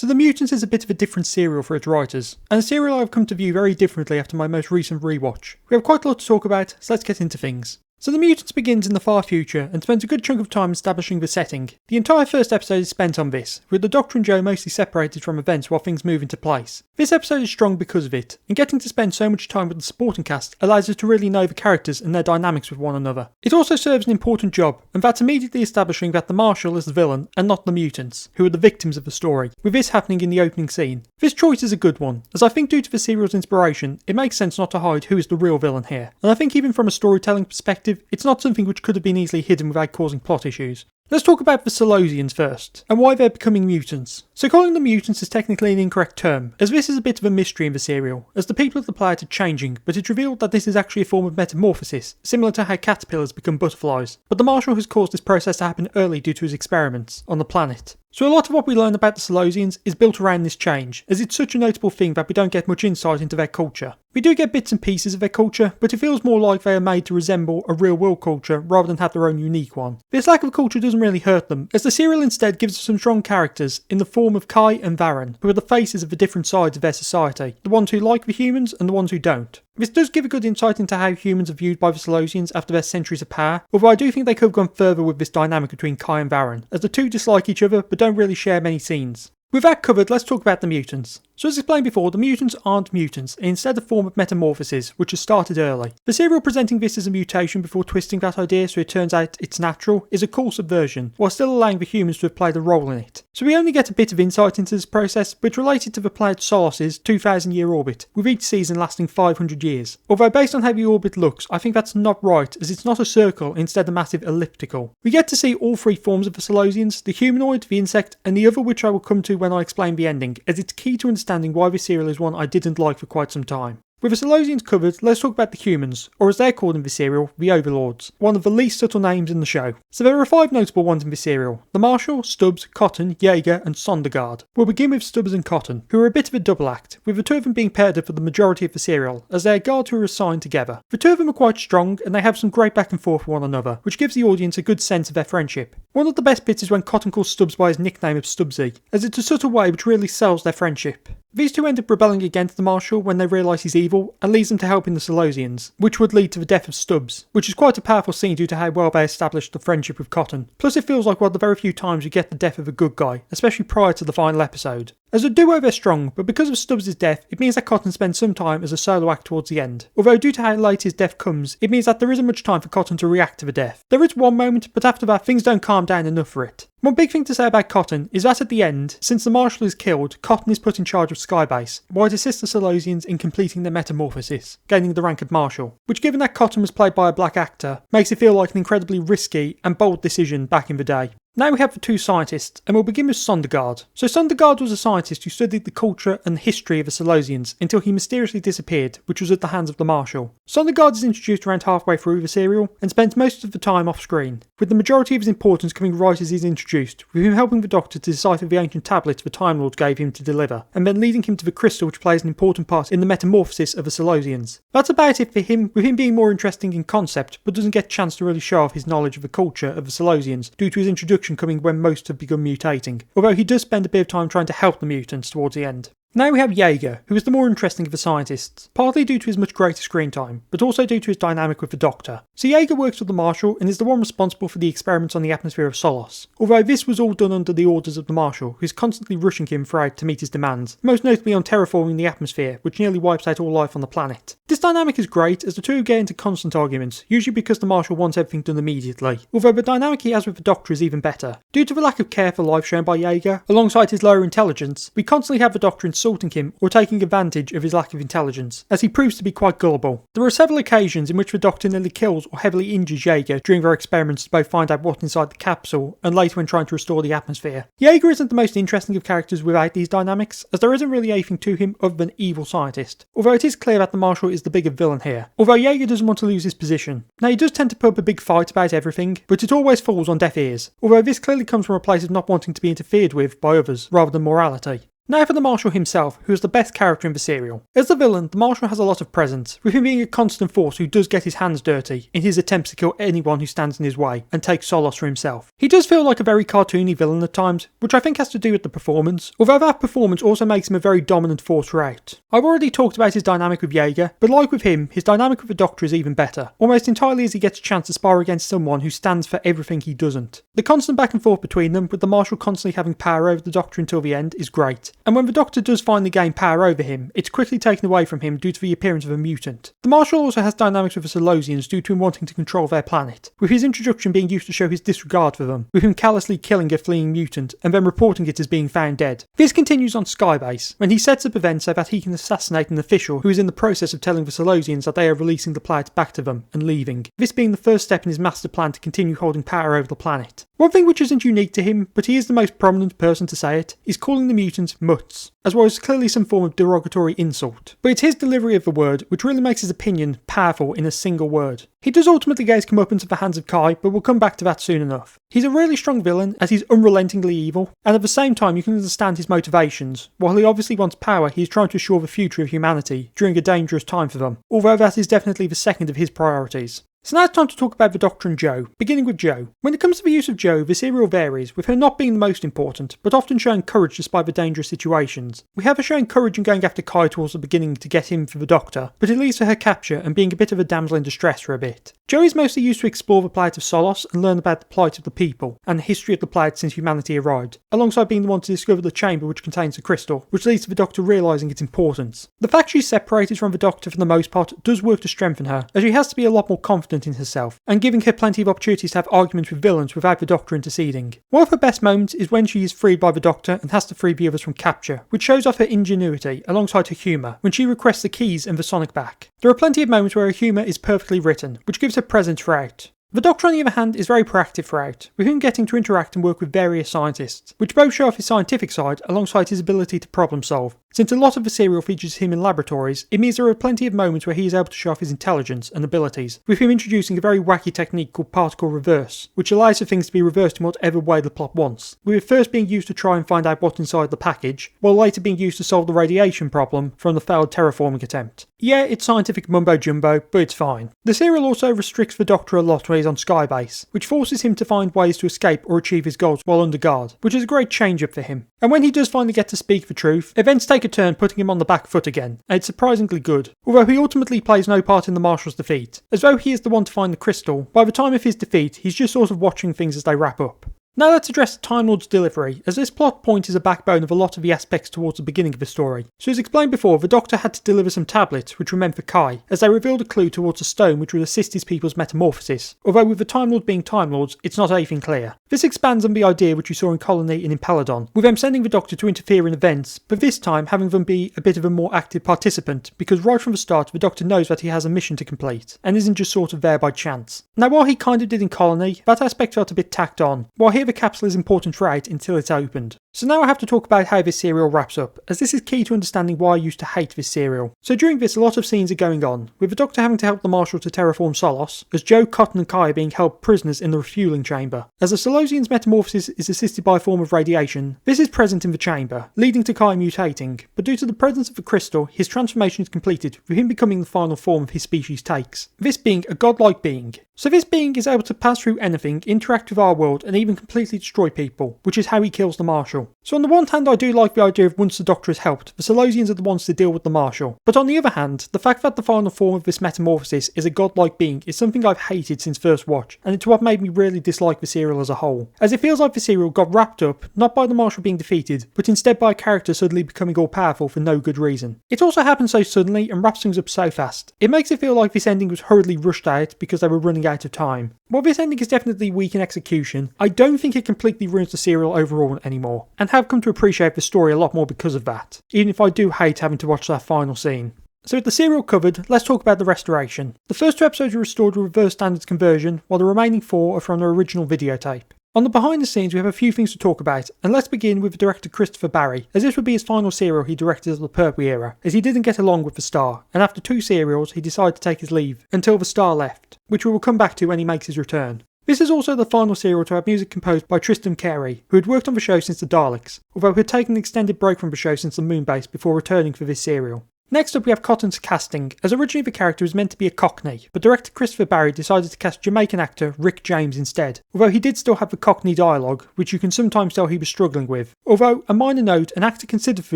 So The Mutants is a bit of a different serial for its writers, and a serial I've come to view very differently after my most recent rewatch. We have quite a lot to talk about, so let's get into things. So The Mutants begins in the far future and spends a good chunk of time establishing the setting. The entire first episode is spent on this, with the Doctor and Joe mostly separated from events while things move into place. This episode is strong because of it, and getting to spend so much time with the supporting cast allows us to really know the characters and their dynamics with one another. It also serves an important job, and that's immediately establishing that the Marshal is the villain and not the mutants, who are the victims of the story, with this happening in the opening scene. This choice is a good one, as I think due to the serial's inspiration, it makes sense not to hide who is the real villain here, and I think even from a storytelling perspective, it's not something which could have been easily hidden without causing plot issues. Let's talk about the Solosians first, and why they're becoming mutants. So calling them mutants is technically an incorrect term, as this is a bit of a mystery in the serial, as the people of the planet are changing, but it's revealed that this is actually a form of metamorphosis, similar to how caterpillars become butterflies. But the Marshal has caused this process to happen early due to his experiments on the planet. So a lot of what we learn about the Solosians is built around this change, as it's such a notable thing that we don't get much insight into their culture. We do get bits and pieces of their culture, but it feels more like they are made to resemble a real world culture rather than have their own unique one. This lack of culture doesn't really hurt them, as the serial instead gives us some strong characters in the form of Kai and Varen, who are the faces of the different sides of their society, the ones who like the humans and the ones who don't. This does give a good insight into how humans are viewed by the Solosians after their centuries of power, although I do think they could have gone further with this dynamic between Kai and Varen, as the two dislike each other but don't really share many scenes. With that covered, let's talk about the mutants. So as explained before, the mutants aren't mutants, instead a form of metamorphosis, which has started early. The serial presenting this as a mutation before twisting that idea so it turns out it's natural is a cool subversion, while still allowing the humans to have played a role in it. So we only get a bit of insight into this process, but it's related to the planet Solos' 2,000-year orbit, with each season lasting 500 years. Although based on how the orbit looks, I think that's not right, as it's not a circle, instead a massive elliptical. We get to see all three forms of the Solosians, the humanoid, the insect, and the other, which I will come to when I explain the ending, as it's key to understanding why this serial is one I didn't like for quite some time. With the Solosians covered, let's talk about the humans, or as they're called in the serial, the Overlords, one of the least subtle names in the show. So there are 5 notable ones in the serial: the Marshal, Stubbs, Cotton, Jaeger and Sondergaard. We'll begin with Stubbs and Cotton, who are a bit of a double act, with the two of them being paired up for the majority of the serial, as they are guards who are assigned together. The two of them are quite strong, and they have some great back and forth with one another, which gives the audience a good sense of their friendship. One of the best bits is when Cotton calls Stubbs by his nickname of Stubbsy, as it's a subtle way which really sells their friendship. These two end up rebelling against the Marshal when they realise he's evil, and leads them to helping the Solosians, which would lead to the death of Stubbs, which is quite a powerful scene due to how well they established the friendship with Cotton. Plus it feels like one of the very few times we get the death of a good guy, especially prior to the final episode. As a duo they're strong, but because of Stubbs' death, it means that Cotton spends some time as a solo act towards the end. Although due to how late his death comes, it means that there isn't much time for Cotton to react to the death. There is one moment, but after that things don't calm down enough for it. One big thing to say about Cotton is that at the end, since the Marshal is killed, Cotton is put in charge of Skybase, while it assists the Solosians in completing their metamorphosis, gaining the rank of Marshal, which given that Cotton was played by a black actor, makes it feel like an incredibly risky and bold decision back in the day. Now we have the two scientists, and we'll begin with Sondergaard. So Sondergaard was a scientist who studied the culture and history of the Solosians until he mysteriously disappeared, which was at the hands of the Marshal. Sondergaard is introduced around halfway through the serial, and spends most of the time off screen, with the majority of his importance coming right as he's introduced, with him helping the Doctor to decipher the ancient tablets the Time Lords gave him to deliver, and then leading him to the crystal which plays an important part in the metamorphosis of the Solosians. That's about it for him, with him being more interesting in concept, but doesn't get a chance to really show off his knowledge of the culture of the Solosians due to his introduction coming when most have begun mutating, although he does spend a bit of time trying to help the mutants towards the end. Now we have Jaeger, who is the more interesting of the scientists, partly due to his much greater screen time, but also due to his dynamic with the Doctor. So Jaeger works with the Marshal and is the one responsible for the experiments on the atmosphere of Solos, although this was all done under the orders of the Marshal, who is constantly rushing him throughout to meet his demands, most notably on terraforming the atmosphere, which nearly wipes out all life on the planet. This dynamic is great, as the two get into constant arguments, usually because the Marshal wants everything done immediately, although the dynamic he has with the Doctor is even better. Due to the lack of care for life shown by Jaeger, alongside his lower intelligence, we constantly have the Doctor insulting him or taking advantage of his lack of intelligence, as he proves to be quite gullible. There are several occasions in which the Doctor nearly kills or heavily injures Jaeger during their experiments to both find out what's inside the capsule and later when trying to restore the atmosphere. Jaeger isn't the most interesting of characters without these dynamics, as there isn't really anything to him other than evil scientist, although it is clear that the Marshal is the bigger villain here, although Jaeger doesn't want to lose his position. Now he does tend to put up a big fight about everything, but it always falls on deaf ears, although this clearly comes from a place of not wanting to be interfered with by others rather than morality. Now for the Marshal himself, who is the best character in the serial. As the villain, the Marshal has a lot of presence, with him being a constant force who does get his hands dirty in his attempts to kill anyone who stands in his way and take solace for himself. He does feel like a very cartoony villain at times, which I think has to do with the performance, although that performance also makes him a very dominant force throughout. I've already talked about his dynamic with Jaeger, but like with him, his dynamic with the Doctor is even better, almost entirely as he gets a chance to spar against someone who stands for everything he doesn't. The constant back and forth between them, with the Marshal constantly having power over the Doctor until the end, is great, and when the Doctor does finally gain power over him, it's quickly taken away from him due to the appearance of a mutant. The Marshal also has dynamics with the Solosians due to him wanting to control their planet, with his introduction being used to show his disregard for them, with him callously killing a fleeing mutant and then reporting it as being found dead. This continues on Skybase, when he sets up events so that he can assassinate an official who is in the process of telling the Solosians that they are releasing the planet back to them and leaving, this being the first step in his master plan to continue holding power over the planet. One thing which isn't unique to him, but he is the most prominent person to say it, is calling the mutants mutts, as well as clearly some form of derogatory insult. But it's his delivery of the word which really makes his opinion powerful in a single word. He does ultimately get his comeuppance at the hands of Kai, but we'll come back to that soon enough. He's a really strong villain, as he's unrelentingly evil, and at the same time you can understand his motivations. While he obviously wants power, he is trying to assure the future of humanity during a dangerous time for them, although that is definitely the second of his priorities. So now it's time to talk about the Doctor and Jo, beginning with Jo. When it comes to the use of Jo, the serial varies, with her not being the most important, but often showing courage despite the dangerous situations. We have her showing courage in going after Kai towards the beginning to get him for the Doctor, but it leads to her capture and being a bit of a damsel in distress for a bit. Jo is mostly used to explore the planet of Solos and learn about the plight of the people, and the history of the planet since humanity arrived, alongside being the one to discover the chamber which contains the crystal, which leads to the Doctor realising its importance. The fact she's separated from the Doctor for the most part does work to strengthen her, as she has to be a lot more confident in herself, and giving her plenty of opportunities to have arguments with villains without the Doctor interceding. One of her best moments is when she is freed by the Doctor and has to free the others from capture, which shows off her ingenuity alongside her humour when she requests the keys and the Sonic back. There are plenty of moments where her humour is perfectly written, which gives her presence throughout. The Doctor, on the other hand, is very proactive throughout, with him getting to interact and work with various scientists, which both show off his scientific side alongside his ability to problem solve. Since a lot of the serial features him in laboratories, it means there are plenty of moments where he is able to show off his intelligence and abilities, with him introducing a very wacky technique called particle reverse, which allows for things to be reversed in whatever way the plot wants, with it first being used to try and find out what's inside the package, while later being used to solve the radiation problem from the failed terraforming attempt. Yeah, it's scientific mumbo jumbo, but it's fine. The serial also restricts the Doctor a lot when he's on Skybase, which forces him to find ways to escape or achieve his goals while under guard, which is a great change up for him. And when he does finally get to speak the truth, events take a turn putting him on the back foot again, and it's surprisingly good, although he ultimately plays no part in the Marshal's defeat. As though he is the one to find the crystal, by the time of his defeat he's just sort of watching things as they wrap up. Now let's address the Time Lord's delivery, as this plot point is a backbone of a lot of the aspects towards the beginning of the story. So as explained before, the Doctor had to deliver some tablets which were meant for Kai, as they revealed a clue towards a stone which would assist his people's metamorphosis, although with the Time Lord being Time Lords, it's not anything clear. This expands on the idea which we saw in Colony and in Peladon, with them sending the Doctor to interfere in events, but this time having them be a bit of a more active participant, because right from the start the Doctor knows that he has a mission to complete, and isn't just sort of there by chance. Now while he kind of did in Colony, that aspect felt a bit tacked on, while here the capsule is important throughout until it's opened. So now I have to talk about how this serial wraps up, as this is key to understanding why I used to hate this serial. So during this a lot of scenes are going on, with the Doctor having to help the Marshal to terraform Solos, as Jo, Cotton and Kai are being held prisoners in the refueling chamber. As the Solosian's metamorphosis is assisted by a form of radiation, this is present in the chamber, leading to Kai mutating, but due to the presence of the crystal, his transformation is completed, with him becoming the final form of his species takes, this being a godlike being. So this being is able to pass through anything, interact with our world and even completely destroy people, which is how he kills the Marshal. So on the one hand I do like the idea of once the Doctor is helped, the Solosians are the ones to deal with the Marshal. But on the other hand, the fact that the final form of this metamorphosis is a godlike being is something I've hated since first watch, and it's what made me really dislike the serial as a whole, as it feels like the serial got wrapped up not by the Marshal being defeated, but instead by a character suddenly becoming all powerful for no good reason. It also happens so suddenly and wraps things up so fast. It makes it feel like this ending was hurriedly rushed out because they were running out of time. While this ending is definitely weak in execution, I don't think it completely ruins the serial overall anymore, and have come to appreciate the story a lot more because of that, even if I do hate having to watch that final scene. So with the serial covered, let's talk about the restoration. The first 2 episodes were restored with reverse standards conversion, while the remaining 4 are from the original videotape. On the behind the scenes we have a few things to talk about, and let's begin with director Christopher Barry, as this would be his final serial he directed of the Purple Era, as he didn't get along with the Star, and after 2 serials he decided to take his leave, until the Star left, which we will come back to when he makes his return. This is also the final serial to have music composed by Tristan Carey, who had worked on the show since the Daleks, although he had taken an extended break from the show since the Moonbase before returning for this serial. Next up we have Cotton's casting, as originally the character was meant to be a Cockney, but director Christopher Barry decided to cast Jamaican actor Rick James instead, although he did still have the Cockney dialogue, which you can sometimes tell he was struggling with. Although, a minor note, an actor considered for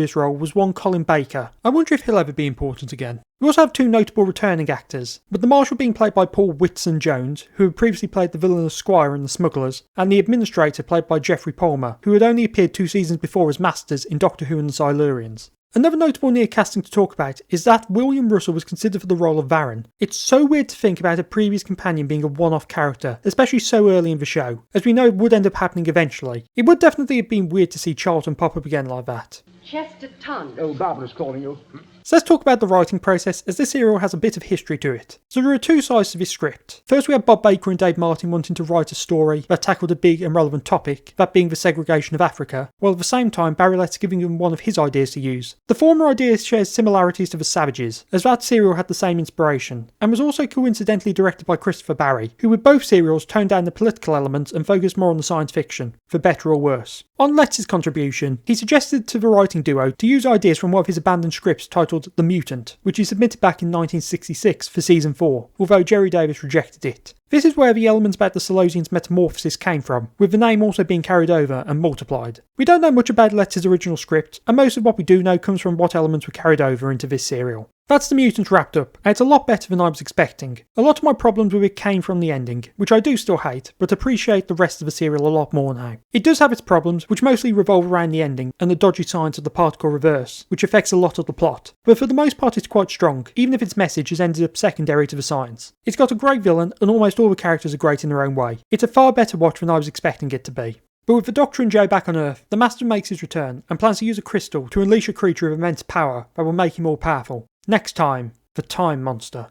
this role was one Colin Baker. I wonder if he'll ever be important again. We also have two notable returning actors, with the Marshal being played by Paul Whitson-Jones, who had previously played the villainous Squire in The Smugglers, and the Administrator played by Geoffrey Palmer, who had only appeared 2 seasons before as Masters in Doctor Who and the Silurians. Another notable near casting to talk about is that William Russell was considered for the role of Varan. It's so weird to think about a previous companion being a one-off character, especially so early in the show, as we know it would end up happening eventually. It would definitely have been weird to see Charlton pop up again like that. Chesterton. Oh, Barbara's calling you. So let's talk about the writing process, as this serial has a bit of history to it. So there are two sides to this script. First we have Bob Baker and Dave Martin wanting to write a story that tackled a big and relevant topic, that being the segregation of Africa, while at the same time Barry Letts giving them one of his ideas to use. The former idea shares similarities to The Savages, as that serial had the same inspiration, and was also coincidentally directed by Christopher Barry, who with both serials toned down the political elements and focused more on the science fiction, for better or worse. On Letts' contribution, he suggested to the writing duo to use ideas from one of his abandoned scripts titled The Mutant, which he submitted back in 1966 for season 4, although Jerry Davis rejected it. This is where the elements about the Solosians' metamorphosis came from, with the name also being carried over and multiplied. We don't know much about Letts' original script, and most of what we do know comes from what elements were carried over into this serial. That's The Mutants wrapped up, and it's a lot better than I was expecting. A lot of my problems with it came from the ending, which I do still hate, but appreciate the rest of the serial a lot more now. It does have its problems, which mostly revolve around the ending and the dodgy science of the particle reverse, which affects a lot of the plot, but for the most part it's quite strong, even if its message has ended up secondary to the science. It's got a great villain, and almost all the characters are great in their own way. It's a far better watch than I was expecting it to be. But with the Doctor and Jo back on Earth, the Master makes his return and plans to use a crystal to unleash a creature of immense power that will make him more powerful. Next time, the Time Monster.